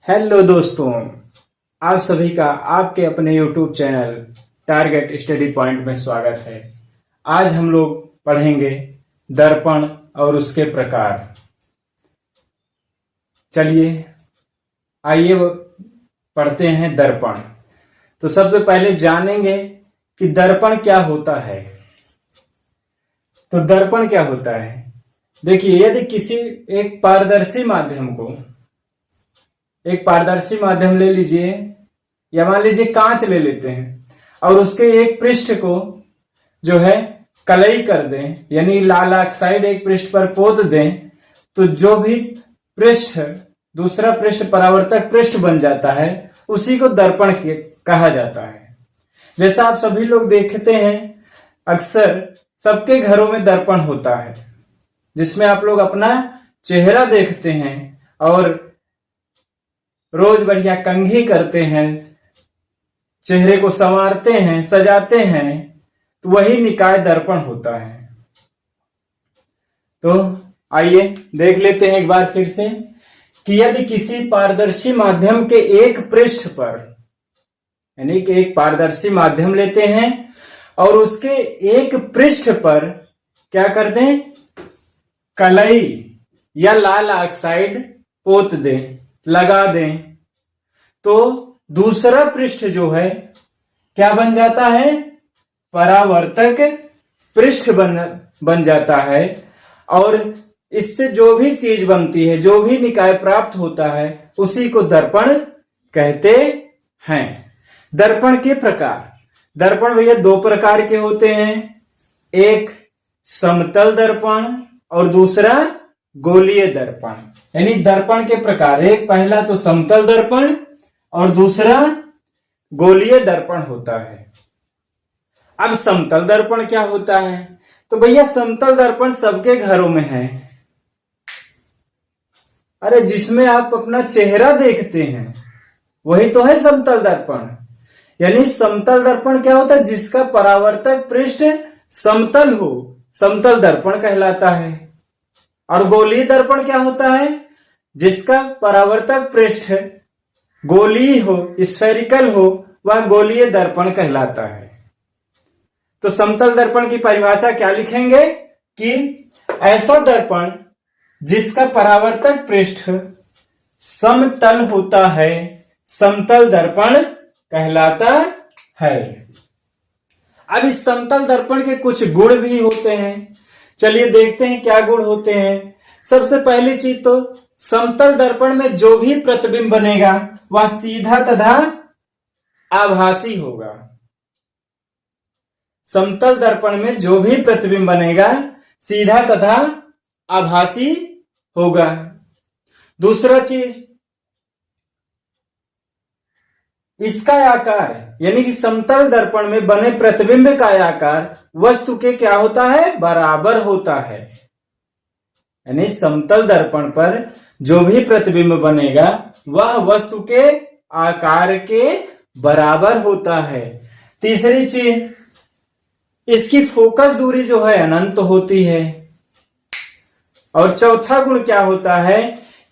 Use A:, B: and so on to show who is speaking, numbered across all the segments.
A: Hello दोस्तों, आप सभी का आपके अपने YouTube channel target study point में स्वागत है। आज हम लोग पढ़ेंगे दर्पण और उसके प्रकार। चलिए आइए पढ़ते हैं दर्पण। तो सबसे पहले जानेंगे कि दर्पण क्या होता है। तो दर्पण क्या होता है, देखिए यदि किसी एक पारदर्शी माध्यम ले लीजिए या मान लीजिए कांच ले लेते हैं और उसके एक पृष्ठ को जो है कलई कर दें, यानी लाल ऑक्साइड एक पृष्ठ पर पोत दें, तो जो भी पृष्ठ दूसरा पृष्ठ परावर्तक पृष्ठ बन जाता है उसी को दर्पण कहा जाता है। जैसा आप सभी लोग देखते हैं, अक्सर सबके घरों में दर्पण होता है जिसमें आप लोग अपना चेहरा देखते हैं और रोज बढ़िया कंघी करते हैं, चेहरे को संवारते हैं, सजाते हैं, तो वही निकाय दर्पण होता है। तो आइए देख लेते हैं एक बार फिर से कि यदि किसी पारदर्शी माध्यम के एक पृष्ठ पर, यानी कि एक पारदर्शी माध्यम लेते हैं और उसके एक पृष्ठ पर क्या कर दें, कलई या लाल ऑक्साइड पोत दें, लगा दें, तो दूसरा पृष्ठ जो है क्या बन जाता है, परावर्तक पृष्ठ बन जाता है। और इससे जो भी चीज बनती है, जो भी निकाय प्राप्त होता है, उसी को दर्पण कहते हैं। दर्पण के प्रकार, दर्पण भैया दो प्रकार के होते हैं, एक समतल दर्पण और दूसरा गोलीय दर्पण। यानी दर्पण के प्रकार, एक पहला तो समतल दर्पण और दूसरा गोलीय दर्पण होता है। अब समतल दर्पण क्या होता है, तो भैया समतल दर्पण सबके घरों में है। अरे जिसमें आप अपना चेहरा देखते हैं वही तो है समतल दर्पण। यानी समतल दर्पण क्या होता है, जिसका परावर्तक पृष्ठ समतल हो, समतल दर्पण कहलाता है। और गोलीय दर्पण क्या होता है, जिसका परावर्तक पृष्ठ गोलीय हो, स्फेरिकल हो, वह गोलीय दर्पण कहलाता है। तो समतल दर्पण की परिभाषा क्या लिखेंगे कि ऐसा दर्पण जिसका परावर्तक पृष्ठ समतल होता है, समतल दर्पण कहलाता है। अब इस समतल दर्पण के कुछ गुण भी होते हैं, चलिए देखते हैं क्या गुण होते हैं। सबसे पहली चीज तो समतल दर्पण में जो भी प्रतिबिंब बनेगा वह सीधा तथा आभासी होगा। समतल दर्पण में जो भी प्रतिबिंब बनेगा सीधा तथा आभासी होगा। दूसरा चीज, इसका आकार, यानी कि समतल दर्पण में बने प्रतिबिंब का आकार वस्तु के क्या होता है, बराबर होता है। यानी समतल दर्पण पर जो भी प्रतिबिंब बनेगा वह वस्तु के आकार के बराबर होता है। तीसरी चीज, इसकी फोकस दूरी जो है अनंत होती है। और चौथा गुण क्या होता है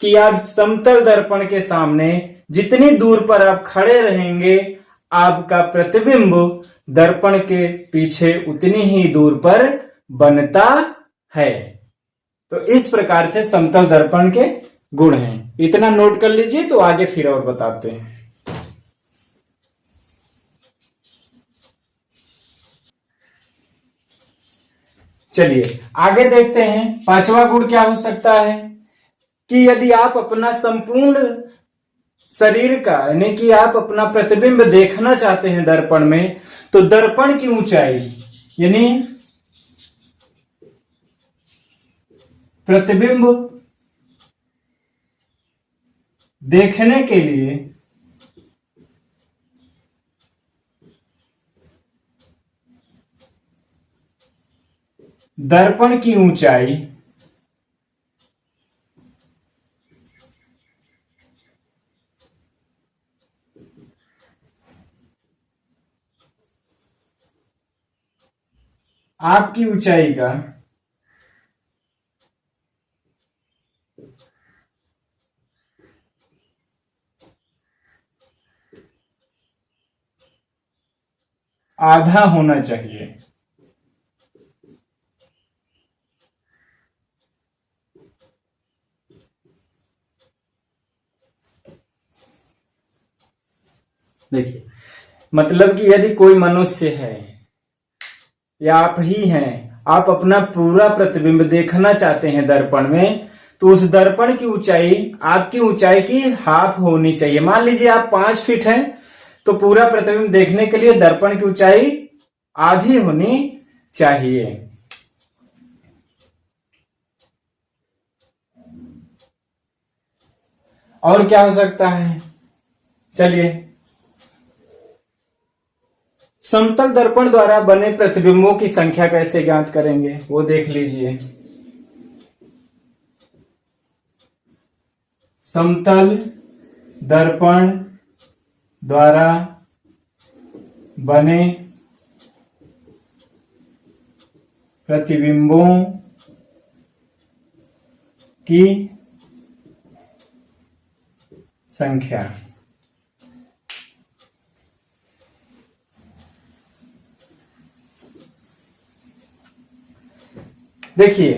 A: कि आप समतल दर्पण के सामने जितनी दूर पर आप खड़े रहेंगे, आपका प्रतिबिंब दर्पण के पीछे उतनी ही दूर पर बनता है। तो इस प्रकार से समतल दर्पण के गुण हैं। इतना नोट कर लीजिए, तो आगे फिर और बताते हैं। चलिए आगे देखते हैं, पांचवा गुण क्या हो सकता है कि यदि आप अपना संपूर्ण शरीर का, यानी कि आप अपना प्रतिबिंब देखना चाहते हैं दर्पण में, तो दर्पण की ऊंचाई, यानी प्रतिबिंब देखने के लिए दर्पण की ऊंचाई आपकी ऊंचाई का आधा होना चाहिए। देखिए, मतलब कि यदि कोई मनुष्य है या आप ही हैं, आप अपना पूरा प्रतिबिंब देखना चाहते हैं दर्पण में, तो उस दर्पण की ऊंचाई आपकी ऊंचाई की हाफ होनी चाहिए। मान लीजिए आप 5 फीट हैं, तो पूरा प्रतिबिंब देखने के लिए दर्पण की ऊंचाई आधी होनी चाहिए। और क्या हो सकता है, चलिए समतल दर्पण द्वारा बने प्रतिबिंबों की संख्या कैसे ज्ञात करेंगे वो देख लीजिए। समतल दर्पण द्वारा बने प्रतिबिंबों की संख्या। देखिए,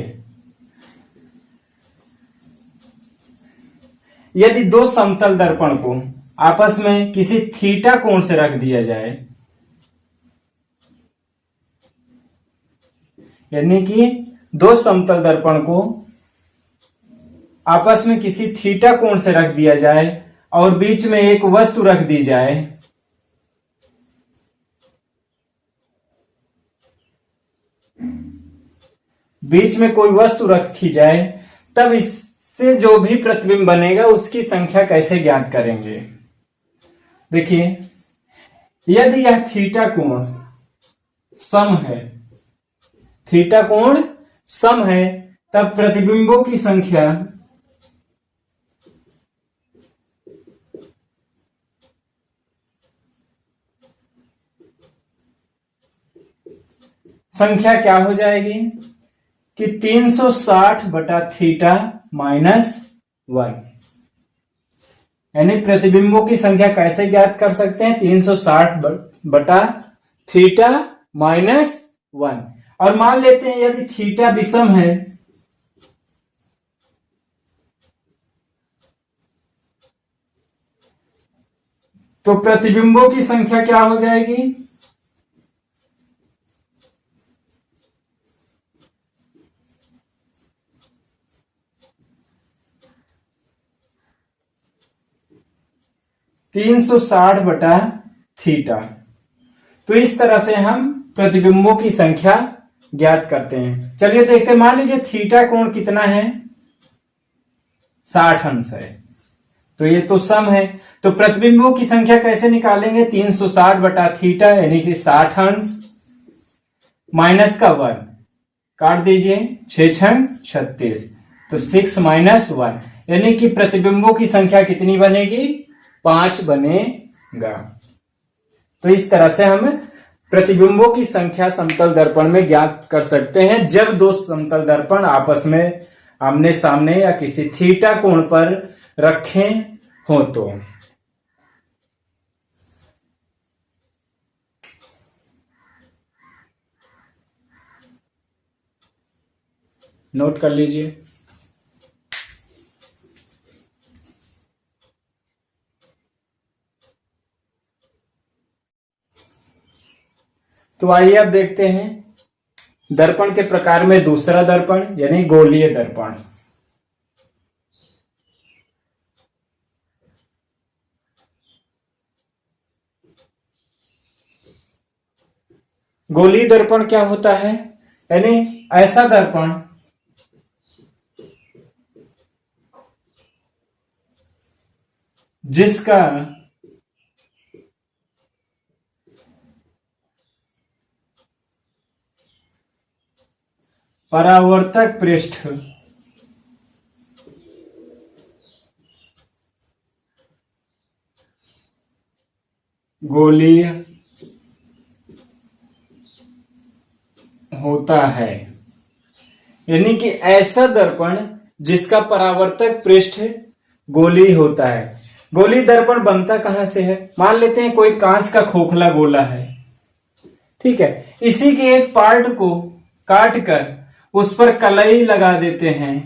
A: यदि दो समतल दर्पण को आपस में किसी थीटा कोण से रख दिया जाए, यानी कि दो समतल दर्पण को आपस में किसी थीटा कोण से रख दिया जाए और बीच में एक वस्तु रख दी जाए, बीच में कोई वस्तु रखी जाए, तब इससे जो भी प्रतिबिंब बनेगा उसकी संख्या कैसे ज्ञात करेंगे। देखिए, यदि यह थीटा कोण सम है, थीटा कोण सम है, तब प्रतिबिंबों की संख्या क्या हो जाएगी कि 360 बटा थीटा माइनस 1। यानी प्रतिबिंबों की संख्या कैसे ज्ञात कर सकते हैं, 360 बटा थीटा माइनस 1। और मान लेते हैं यदि थीटा विषम है, तो प्रतिबिंबों की संख्या क्या हो जाएगी, (360 बटा थीटा। तो इस तरह से हम प्रतिबिंबों की संख्या ज्ञात करते हैं। चलिए देखते हैं, मान लीजिए थीटा कोण कितना है, 60 अंश है, तो ये तो सम है, तो प्रतिबिंबों की संख्या कैसे निकालेंगे, 360 बटा थीटा यानी कि 60 अंश माइनस का 1 काट दीजिए, 6 छंग 36, तो 6 माइनस 1 यानी कि प्रतिबिंबों की संख्या कितनी बनेगी, 5 बनेगा। तो इस तरह से हम प्रतिबिंबों की संख्या समतल दर्पण में ज्ञात कर सकते हैं, जब दो समतल दर्पण आपस में आमने सामने या किसी थीटा कोण पर रखे हो तो। नोट कर लीजिए। तो आइए अब देखते हैं दर्पण के प्रकार में दूसरा दर्पण यानी गोलीय दर्पण। गोलीय दर्पण क्या होता है, यानी ऐसा दर्पण जिसका परावर्तक पृष्ठ गोलीय होता है, यानी कि ऐसा दर्पण जिसका परावर्तक पृष्ठ गोलीय होता है। गोलीय दर्पण बनता कहां से है, मान लेते हैं कोई कांच का खोखला गोला है, ठीक है। इसी के एक पार्ट को काट कर उस पर कलई लगा देते हैं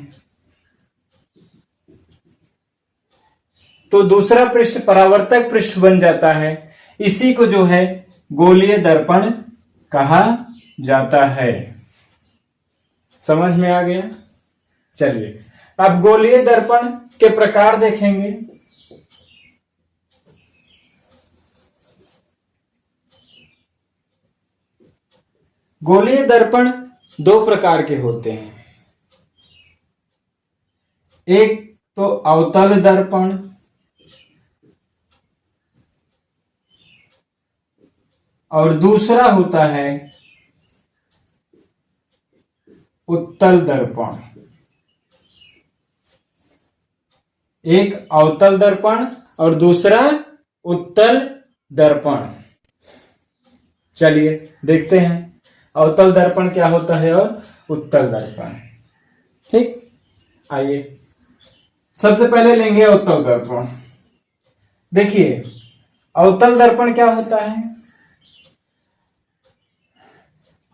A: तो दूसरा पृष्ठ परावर्तक पृष्ठ बन जाता है। इसी को जो है गोलीय दर्पण कहा जाता है। समझ में आ गया? चलिए अब गोलीय दर्पण के प्रकार देखेंगे। गोलीय दर्पण दो प्रकार के होते हैं। एक तो अवतल दर्पण और दूसरा होता है उत्तल दर्पण। एक अवतल दर्पण और दूसरा उत्तल दर्पण। चलिए देखते हैं अवतल दर्पण क्या होता है और उत्तल दर्पण। ठीक, आइए सबसे पहले लेंगे अवतल दर्पण। देखिए अवतल दर्पण क्या होता है।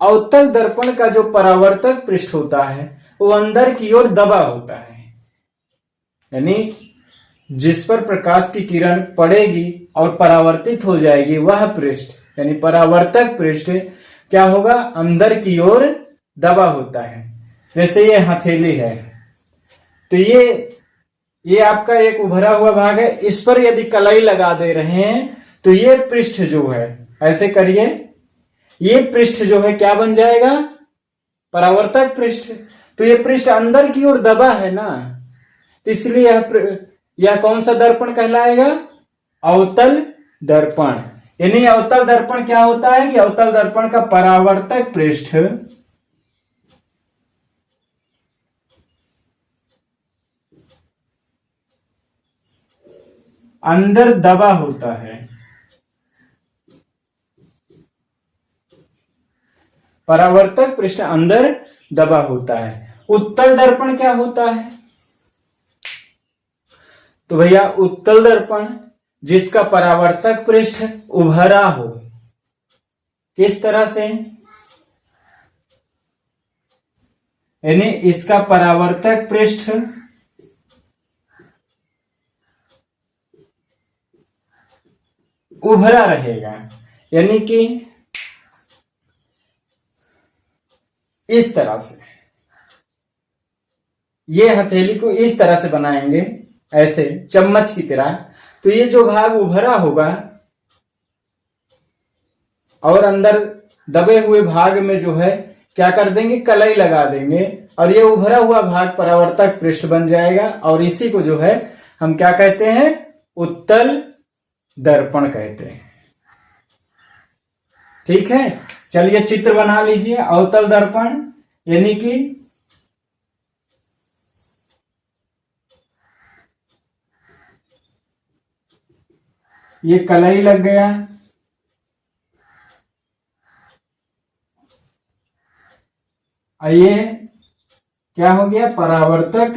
A: अवतल दर्पण का जो परावर्तक पृष्ठ होता है वो अंदर की ओर दबा होता है, यानी जिस पर प्रकाश की किरण पड़ेगी और परावर्तित हो जाएगी वह पृष्ठ यानी परावर्तक पृष्ठ क्या होगा, अंदर की ओर दबा होता है। जैसे ये हथेली है तो ये आपका एक उभरा हुआ भाग है, इस पर यदि कलाई लगा दे रहे हैं तो ये पृष्ठ जो है, ऐसे करिए, ये पृष्ठ जो है क्या बन जाएगा, परावर्तक पृष्ठ। तो ये पृष्ठ अंदर की ओर दबा है ना, तो इसलिए यह कौन सा दर्पण कहलाएगा, अवतल दर्पण। यानी अवतल दर्पण क्या होता है कि अवतल दर्पण का परावर्तक पृष्ठ अंदर दबा होता है। परावर्तक पृष्ठ अंदर दबा होता है। उत्तल दर्पण क्या होता है, तो भैया उत्तल दर्पण जिसका परावर्तक पृष्ठ उभरा हो, किस तरह से, यानी इसका परावर्तक पृष्ठ उभरा रहेगा, यानी कि इस तरह से, ये हथेली को इस तरह से बनाएंगे ऐसे चम्मच की तरह, तो ये जो भाग उभरा होगा और अंदर दबे हुए भाग में जो है क्या कर देंगे, कलाई लगा देंगे और ये उभरा हुआ भाग परावर्तक पृष्ठ बन जाएगा और इसी को जो है हम क्या कहते हैं, उत्तल दर्पण कहते हैं। ठीक है, चलिए चित्र बना लीजिए। अवतल दर्पण यानी कि ये कलाई लग गया, ये क्या हो गया, परावर्तक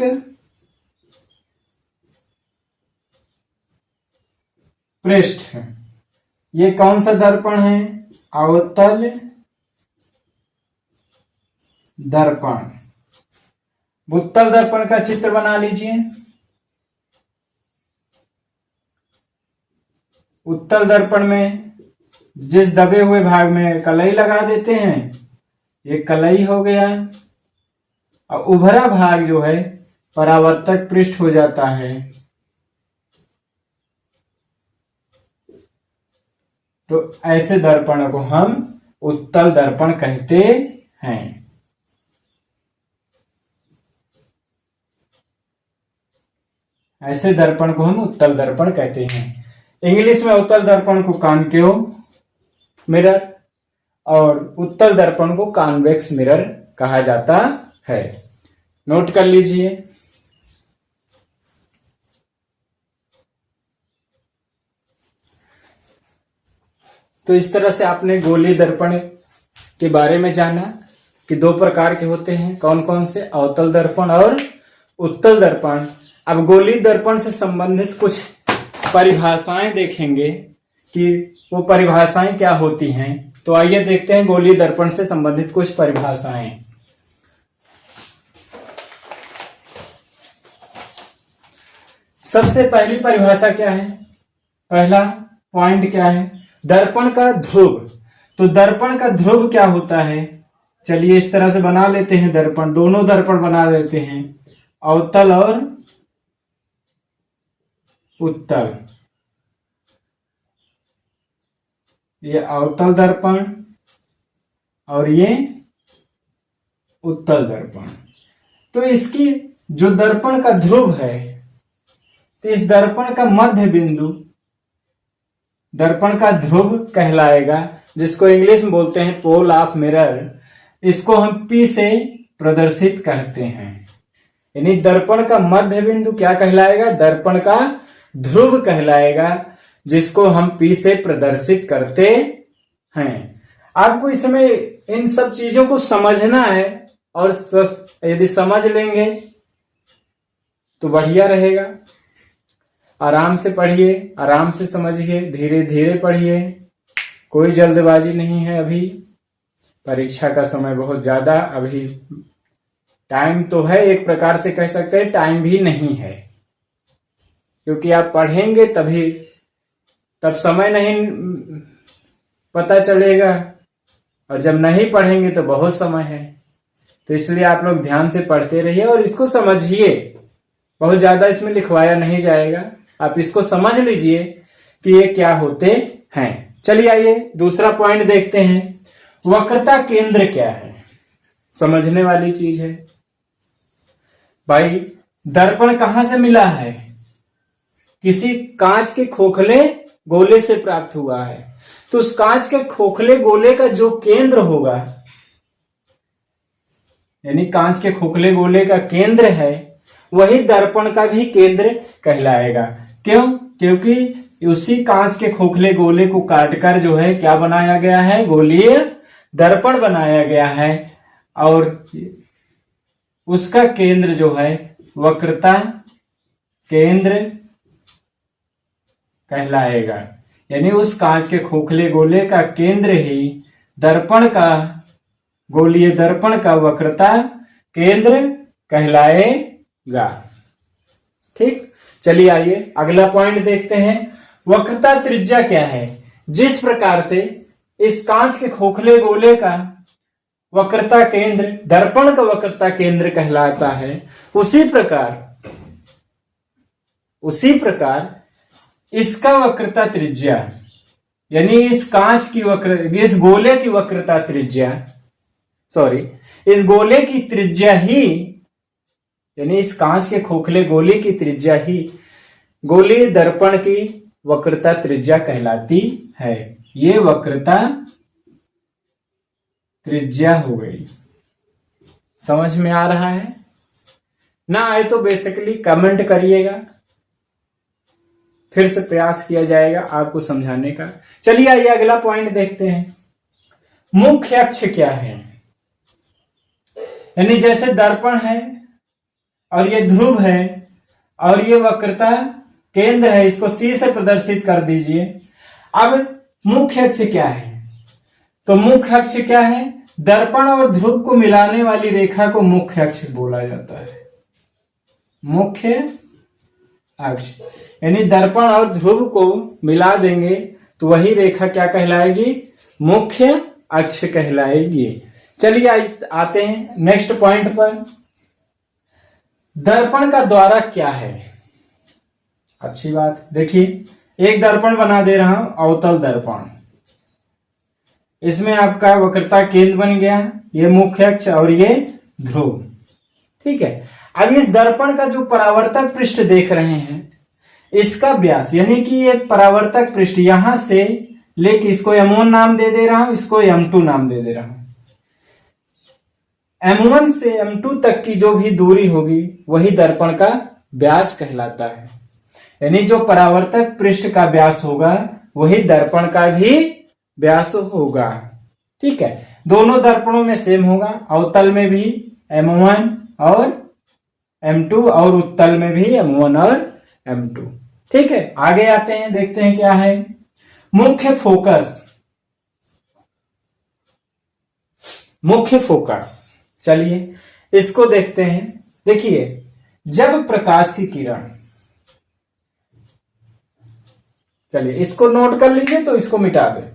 A: पृष्ठ। ये कौन सा दर्पण है, अवतल दर्पण। उत्तल दर्पण का चित्र बना लीजिए। उत्तल दर्पण में जिस दबे हुए भाग में कलाई लगा देते हैं, ये कलाई हो गया और उभरा भाग जो है परावर्तक पृष्ठ हो जाता है। तो ऐसे दर्पण को हम उत्तल दर्पण कहते हैं। ऐसे दर्पण को हम उत्तल दर्पण कहते हैं। इंग्लिश में उत्तल दर्पण को कॉनकेव मिरर और उत्तल दर्पण को कॉन्वेक्स मिरर कहा जाता है। नोट कर लीजिए। तो इस तरह से आपने गोलीय दर्पण के बारे में जाना कि दो प्रकार के होते हैं, कौन कौन से, अवतल दर्पण और उत्तल दर्पण। अब गोलीय दर्पण से संबंधित कुछ परिभाषाएं देखेंगे कि वो परिभाषाएं क्या होती हैं। तो आइए देखते हैं गोलीय दर्पण से संबंधित कुछ परिभाषाएं। सबसे पहली परिभाषा क्या है, पहला पॉइंट क्या है, दर्पण का ध्रुव। तो दर्पण का ध्रुव क्या होता है, चलिए इस तरह से बना लेते हैं दर्पण, दोनों दर्पण बना लेते हैं, अवतल और उत्तल। ये अवतल दर्पण और ये उत्तल दर्पण। तो इसकी जो दर्पण का ध्रुव है, तो इस दर्पण का मध्य बिंदु दर्पण का ध्रुव कहलाएगा, जिसको इंग्लिश में बोलते हैं पोल ऑफ मिरर। इसको हम P से प्रदर्शित करते हैं, यानी दर्पण का मध्य बिंदु क्या कहलाएगा, दर्पण का ध्रुव कहलाएगा, जिसको हम P से प्रदर्शित करते हैं। आपको इसमें इन सब चीजों को समझना है, और यदि समझ लेंगे तो बढ़िया रहेगा। आराम से पढ़िए, आराम से समझिए, धीरे धीरे पढ़िए, कोई जल्दबाजी नहीं है। अभी परीक्षा का समय बहुत ज्यादा, अभी टाइम तो है, एक प्रकार से कह सकते हैं टाइम भी नहीं है, क्योंकि आप पढ़ेंगे तभी, तब समय नहीं पता चलेगा, और जब नहीं पढ़ेंगे तो बहुत समय है। तो इसलिए आप लोग ध्यान से पढ़ते रहिए और इसको समझिए। बहुत ज्यादा इसमें लिखवाया नहीं जाएगा, आप इसको समझ लीजिए कि ये क्या होते हैं। चलिए आइए दूसरा पॉइंट देखते हैं, वक्रता केंद्र क्या है। समझने वाली चीज है भाई। दर्पण कहां से मिला है, किसी कांच के खोखले गोले से प्राप्त हुआ है। तो उस कांच के खोखले गोले का जो केंद्र होगा, यानी कांच के खोखले गोले का केंद्र है, वही दर्पण का भी केंद्र कहलाएगा। क्यों, क्योंकि उसी कांच के खोखले गोले को काटकर जो है क्या बनाया गया है, गोलीय दर्पण बनाया गया है, और उसका केंद्र जो है वक्रता केंद्र कहलाएगा। यानी उस कांच के खोखले गोले का केंद्र ही दर्पण का, गोलीय दर्पण का वक्रता केंद्र कहलाएगा। ठीक, चलिए आइए अगला पॉइंट देखते हैं, वक्रता त्रिज्या क्या है। जिस प्रकार से इस कांच के खोखले गोले का वक्रता केंद्र दर्पण का वक्रता केंद्र कहलाता है, उसी प्रकार इसका वक्रता त्रिज्या, यानी इस कांच की इस गोले की वक्रता त्रिज्या, इस गोले की त्रिज्या ही, यानी इस कांच के खोखले गोले की त्रिज्या ही गोलीय दर्पण की वक्रता त्रिज्या कहलाती है। ये वक्रता त्रिज्या हो गई। समझ में आ रहा है ना? आए तो बेसिकली कमेंट करिएगा, फिर से प्रयास किया जाएगा आपको समझाने का। चलिए आइए अगला पॉइंट देखते हैं, मुख्य अक्ष क्या है। यानी जैसे दर्पण है और ये ध्रुव है और ये वक्रता केंद्र है, इसको C से प्रदर्शित कर दीजिए। अब मुख्य अक्ष क्या है, तो मुख्य अक्ष क्या है, दर्पण और ध्रुव को मिलाने वाली रेखा को मुख्य अक्ष बोला जाता है। मुख्य अक्ष यानी दर्पण और ध्रुव को मिला देंगे तो वही रेखा क्या कहलाएगी, मुख्य अक्ष कहलाएगी। चलिए आते हैं नेक्स्ट पॉइंट पर, दर्पण का द्वारा क्या है। अच्छी बात, देखिए एक दर्पण बना दे रहा हूं, अवतल दर्पण। इसमें आपका वक्रता केंद्र बन गया, ये मुख्य अक्ष और ये ध्रुव। ठीक है, अब इस दर्पण का जो परावर्तक पृष्ठ देख रहे हैं, इसका व्यास, यानी कि ये परावर्तक पृष्ठ यहां से लेके इसको M1 नाम दे रहा हूं, इसको M2 नाम दे रहा हूं। M1 से M2 तक की जो भी दूरी होगी वही दर्पण का व्यास कहलाता है। यानी जो परावर्तक पृष्ठ का व्यास होगा वही दर्पण का भी व्यास होगा। ठीक है, दोनों दर्पणों में सेम होगा, अवतल में भी M1 और M2 और उत्तल में भी M1 और M2। ठीक है, आगे आते हैं, देखते हैं क्या है मुख्य फोकस। मुख्य फोकस। चलिए इसको देखते हैं। देखिए, जब प्रकाश की किरण, चलिए इसको नोट कर लीजिए तो इसको मिटा दें।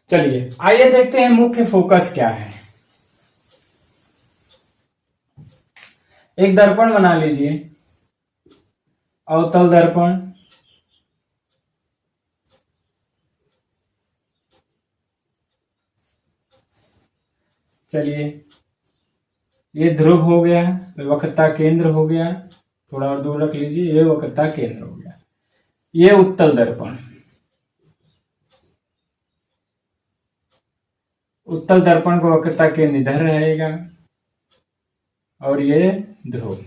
A: चलिए आइए देखते हैं मुख्य फोकस क्या है। एक दर्पण बना लीजिए, अवतल दर्पण। चलिए ये ध्रुव हो गया, वक्रता केंद्र हो गया, थोड़ा और दूर रख लीजिए, ये वक्रता केंद्र हो गया। ये उत्तल दर्पण, उत्तल दर्पण को वक्रता केंद्र इधर रहेगा और ये ध्रुव।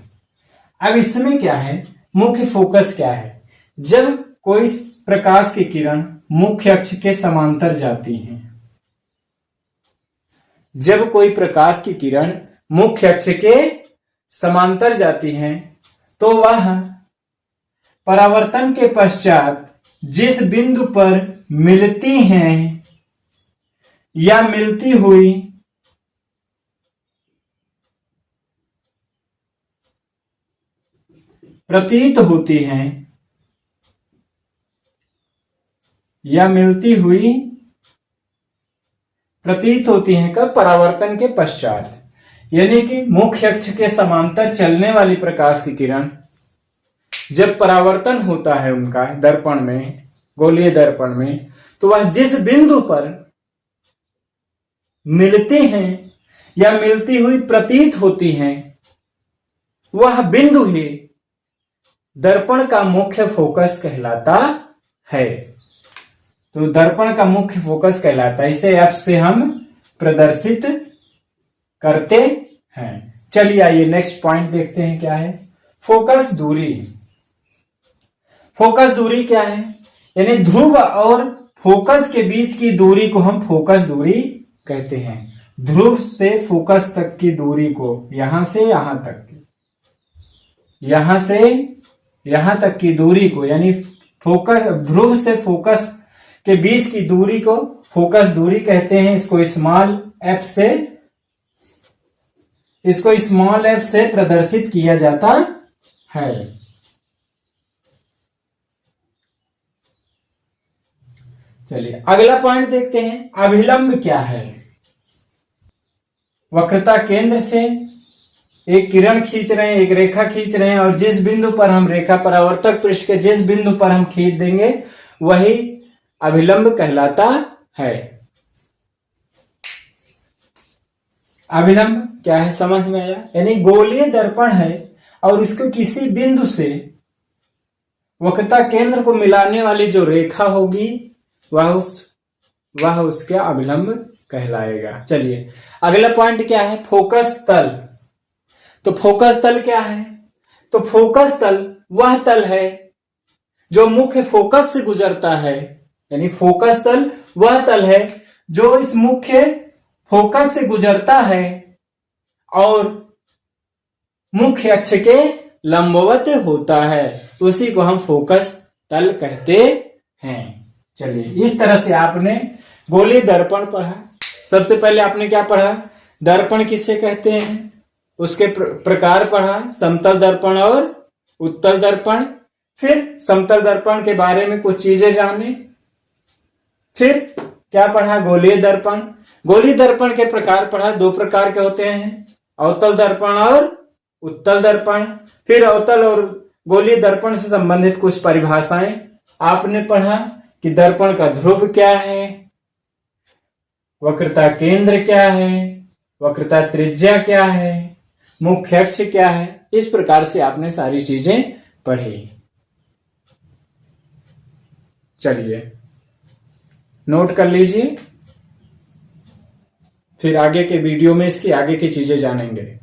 A: अब इसमें क्या है, मुख्य फोकस क्या है? जब कोई प्रकाश की किरण मुख्य अक्ष के समांतर जाती है, जब कोई प्रकाश की किरण मुख्य अक्ष के समांतर जाती है तो वह परावर्तन के पश्चात जिस बिंदु पर मिलती हैं या मिलती हुई प्रतीत होती हैं या मिलती हुई प्रतीत होती हैं, कब? परावर्तन के पश्चात। यानी कि मुख्य अक्ष के समांतर चलने वाली प्रकाश की किरण जब परावर्तन होता है उनका दर्पण में, गोलीय दर्पण में, तो वह जिस बिंदु पर मिलती हैं या मिलती हुई प्रतीत होती हैं वह बिंदु ही दर्पण का मुख्य फोकस कहलाता है। तो दर्पण का मुख्य फोकस कहलाता है। इसे F से हम प्रदर्शित करते हैं। चलिए आइए नेक्स्ट पॉइंट देखते हैं क्या है। फोकस दूरी। फोकस दूरी क्या है? यानी ध्रुव और फोकस के बीच की दूरी को हम फोकस दूरी कहते हैं। ध्रुव से फोकस तक की दूरी को, यहां से यहां तक, यहां से यहां तक की दूरी को, यानी फोकस, ध्रुव से फोकस के बीच की दूरी को फोकस दूरी कहते हैं। इसको स्मॉल एफ से प्रदर्शित किया जाता है। चलिए अगला पॉइंट देखते हैं। अभिलंब क्या है? वक्रता केंद्र से एक किरण खींच रहे हैं, एक रेखा खींच रहे हैं, और जिस बिंदु पर हम रेखा, परावर्तक पृष्ठ के जिस बिंदु पर हम खींच देंगे वही अभिलंब कहलाता है। अभिलंब क्या है समझ में आया? यानी गोलीय दर्पण है और इसको किसी बिंदु से वक्रता केंद्र को मिलाने वाली जो रेखा होगी वह उसके अभिलंब कहलाएगा। चलिए अगला पॉइंट क्या है? फोकस तल। तो फोकस तल क्या है? तो फोकस तल वह तल है जो मुख्य फोकस से गुजरता है। यानी फोकस तल वह तल है जो इस मुख्य फोकस से गुजरता है और मुख्य अक्ष के लंबवत होता है, उसी को हम फोकस तल कहते हैं। चलिए इस तरह से आपने गोलीय दर्पण पढ़ा। सबसे पहले आपने क्या पढ़ा? दर्पण किसे कहते हैं, उसके प्रकार पढ़ा, समतल दर्पण और उत्तल दर्पण। फिर समतल दर्पण के बारे में कुछ चीजें जाने। फिर क्या पढ़ा? गोलीय दर्पण। गोलीय दर्पण के प्रकार पढ़ा, दो प्रकार के होते हैं, अवतल दर्पण और उत्तल दर्पण। फिर अवतल और गोलीय दर्पण से संबंधित कुछ परिभाषाएं आपने पढ़ा कि दर्पण का ध्रुव क्या है, वक्रता केंद्र क्या है, वक्रता त्रिज्या क्या है, मुख्य अक्ष क्या है। इस प्रकार से आपने सारी चीजें पढ़ी। चलिए नोट कर लीजिए, फिर आगे के वीडियो में इसकी आगे की चीजें जानेंगे।